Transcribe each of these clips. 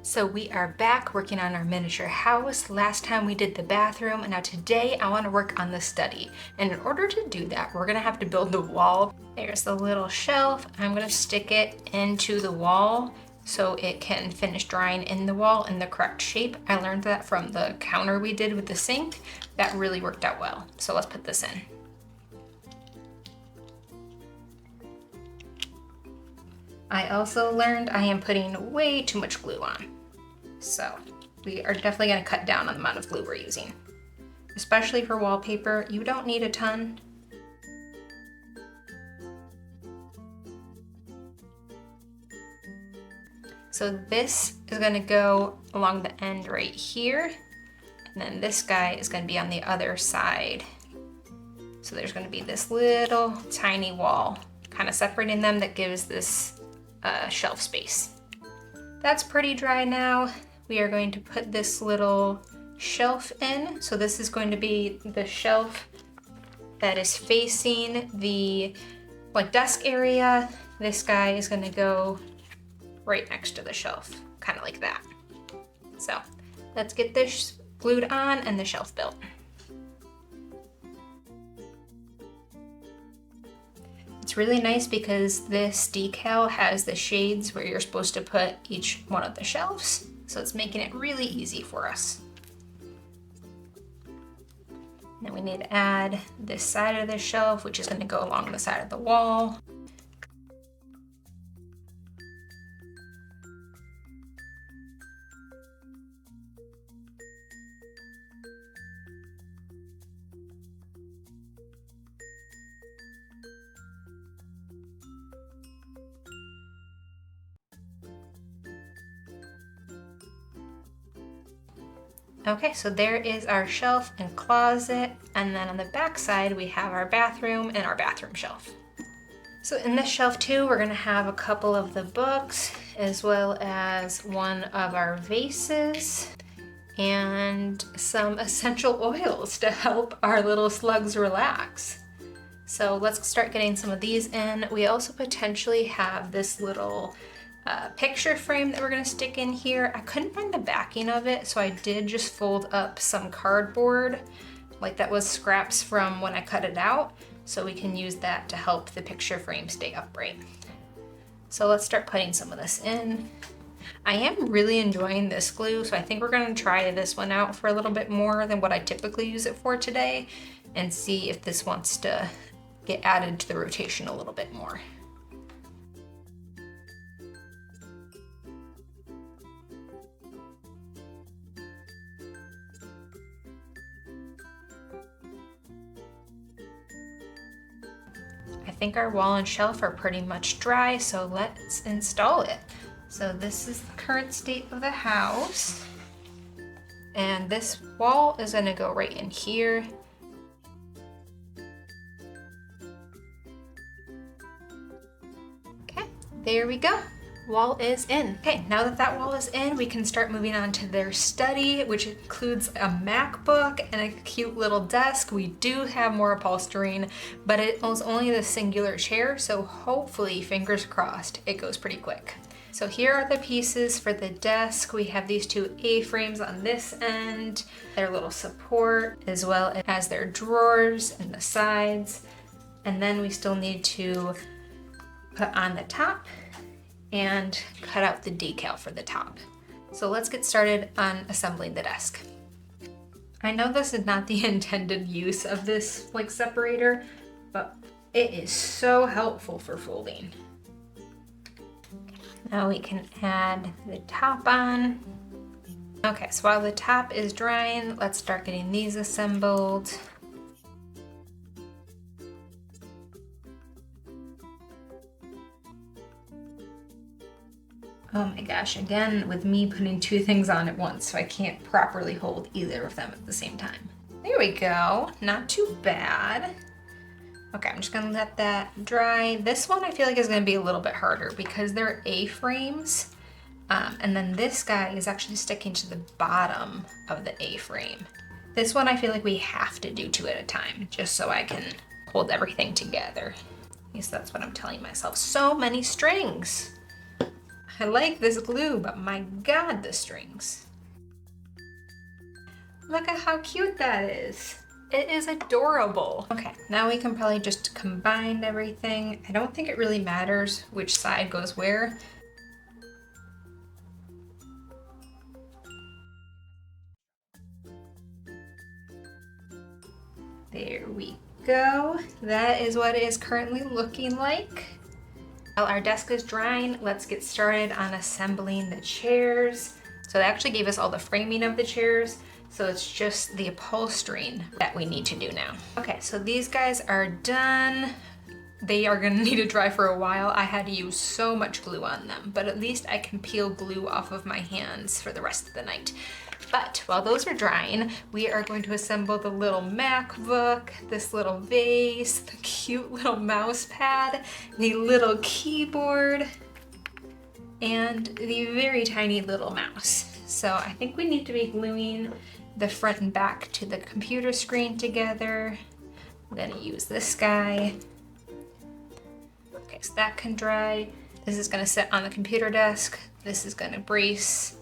So we are back working on our miniature house. Last time we did the bathroom, and now today I want to work on the study. And in order to do that, we're gonna have to build the wall. There's the little shelf. I'm gonna stick it into the wall so it can finish drying in the wall in the correct shape. I learned that from the counter we did with the sink. That really worked out well. So let's put this in. I also learned I am putting way too much glue on. So we are definitely going to cut down on the amount of glue we're using. Especially for wallpaper, you don't need a ton. So this is going to go along the end right here. And then this guy is going to be on the other side. So there's going to be this little tiny wall kind of separating them that gives this shelf space. That's pretty dry now. We are going to put this little shelf in. So this is going to be the shelf that is facing the desk area. This guy is going to go right next to the shelf, kind of like that. So let's get this glued on and the shelf built. It's really nice because this decal has the shades where you're supposed to put each one of the shelves. So it's making it really easy for us. Then we need to add this side of the shelf, which is going to go along the side of the wall. Okay, so there is our shelf and closet, and then on the back side we have our bathroom and our bathroom shelf. So in this shelf too, we're gonna have a couple of the books, as well as one of our vases, and some essential oils to help our little slugs relax. So let's start getting some of these in. We also potentially have this little picture frame that we're gonna stick in here. I couldn't find the backing of it, so I did just fold up some cardboard, like that was scraps from when I cut it out, so we can use that to help the picture frame stay upright. So let's start putting some of this in. I am really enjoying this glue, so I think we're gonna try this one out for a little bit more than what I typically use it for today, and see if this wants to get added to the rotation a little bit more. I think our wall and shelf are pretty much dry, so let's install it. So this is the current state of the house. And this wall is gonna go right in here. Okay, there we go. Wall is in. Okay, now that that wall is in, we can start moving on to their study, which includes a MacBook and a cute little desk. We do have more upholstering, but it was only the singular chair, so hopefully, fingers crossed, it goes pretty quick. So here are the pieces for the desk. We have these two A-frames on this end, their little support, as well as their drawers and the sides. And then we still need to put on the top and cut out the decal for the top. So let's get started on assembling the desk. I know this is not the intended use of this separator, but it is so helpful for folding. Now we can add the top on. Okay, so while the top is drying, let's start getting these assembled. Oh my gosh, again, with me putting two things on at once, so I can't properly hold either of them at the same time. There we go, not too bad. Okay, I'm just gonna let that dry. This one I feel like is gonna be a little bit harder because they're A-frames, and then this guy is actually sticking to the bottom of the A-frame. This one I feel like we have to do two at a time, just so I can hold everything together. At least that's what I'm telling myself. So many strings. I like this glue, but my God, the strings. Look at how cute that is. It is adorable. Okay, now we can probably just combine everything. I don't think it really matters which side goes where. There we go. That is what it is currently looking like. While our desk is drying, let's get started on assembling the chairs. So they actually gave us all the framing of the chairs, so it's just the upholstering that we need to do now. Okay, so these guys are done. They are gonna need to dry for a while. I had to use so much glue on them, but at least I can peel glue off of my hands for the rest of the night. But while those are drying, we are going to assemble the little MacBook, this little vase, the cute little mouse pad, the little keyboard, and the very tiny little mouse. So I think we need to be gluing the front and back to the computer screen together. I'm gonna use this guy. Okay, so that can dry. This is gonna sit on the computer desk. This is gonna brace.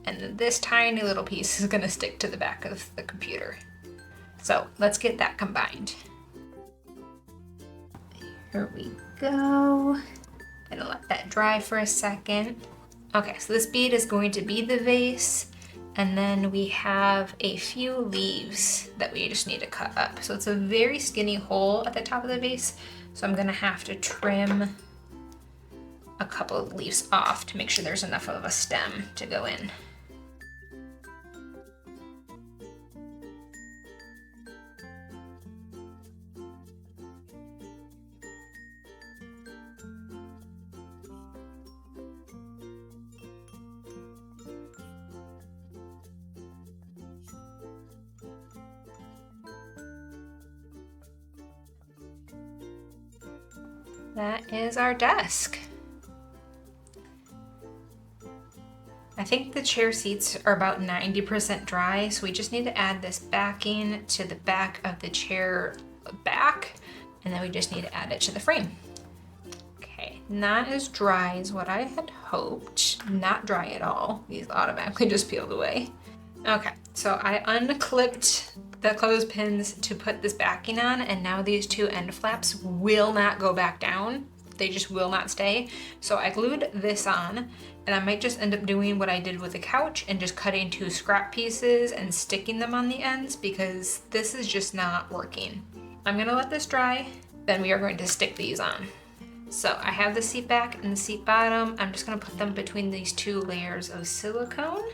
And then this tiny little piece is gonna stick to the back of the computer. So let's get that combined. Here we go. Gonna let that dry for a second. Okay, so this bead is going to be the vase, and then we have a few leaves that we just need to cut up. So it's a very skinny hole at the top of the vase, so I'm gonna have to trim a couple of leaves off to make sure there's enough of a stem to go in. That is our desk. I think the chair seats are about 90% dry, so we just need to add this backing to the back of the chair back, and then we just need to add it to the frame. Okay, not as dry as what I had hoped. Not dry at all. These automatically just peeled away. Okay, so I unclipped the clothespins to put this backing on, and now these two end flaps will not go back down. They just will not stay. So I glued this on, and I might just end up doing what I did with the couch and just cutting two scrap pieces and sticking them on the ends, because this is just not working. I'm gonna let this dry, then we are going to stick these on. So I have the seat back and the seat bottom. I'm just gonna put them between these two layers of silicone.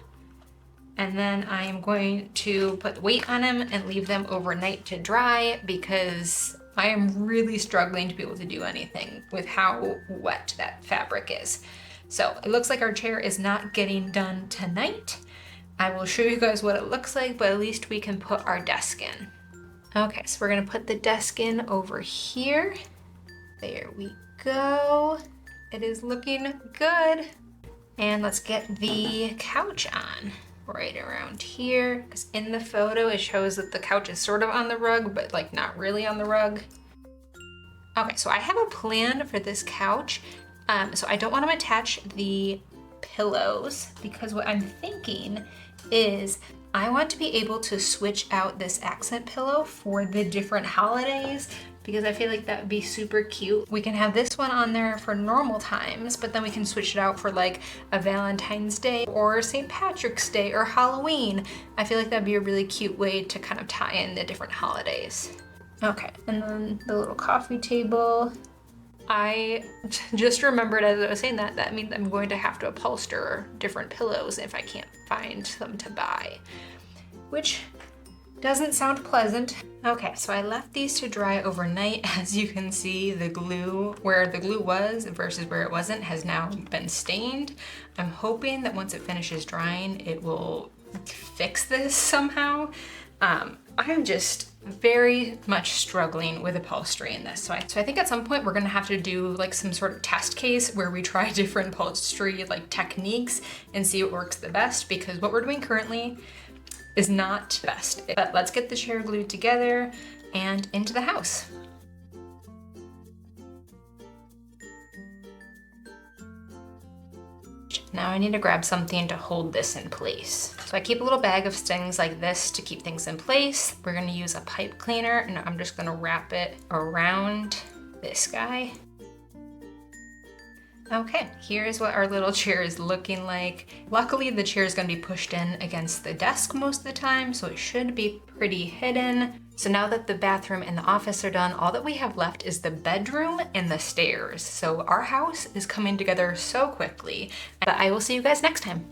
And then I am going to put weight on them and leave them overnight to dry, because I am really struggling to be able to do anything with how wet that fabric is. So it looks like our chair is not getting done tonight. I will show you guys what it looks like, but at least we can put our desk in. Okay, so we're gonna put the desk in over here. There we go. It is looking good. And let's get the couch on. Right around here, because in the photo it shows that the couch is sort of on the rug, but like not really on the rug. Okay, so I have a plan for this couch. So I don't want to attach the pillows, because what I'm thinking is I want to be able to switch out this accent pillow for the different holidays, because I feel like that would be super cute. We can have this one on there for normal times, but then we can switch it out for like a Valentine's Day or St. Patrick's Day or Halloween. I feel like that'd be a really cute way to kind of tie in the different holidays. Okay, and then the little coffee table. I just remembered as I was saying that, that means I'm going to have to upholster different pillows if I can't find them to buy, which doesn't sound pleasant. Okay, so I left these to dry overnight. As you can see, the glue, where the glue was versus where it wasn't, has now been stained. I'm hoping that once it finishes drying, it will fix this somehow. I'm just very much struggling with upholstery in this. So I think at some point we're gonna have to do like some sort of test case where we try different upholstery like techniques and see what works the best, because what we're doing currently is not best. But let's get the chair glued together and into the house. Now I need to grab something to hold this in place. So I keep a little bag of things like this to keep things in place. We're gonna use a pipe cleaner and I'm just gonna wrap it around this guy. Okay, here's what our little chair is looking like. Luckily, the chair is gonna be pushed in against the desk most of the time, so it should be pretty hidden. So now that the bathroom and the office are done, all that we have left is the bedroom and the stairs. So our house is coming together so quickly, but I will see you guys next time.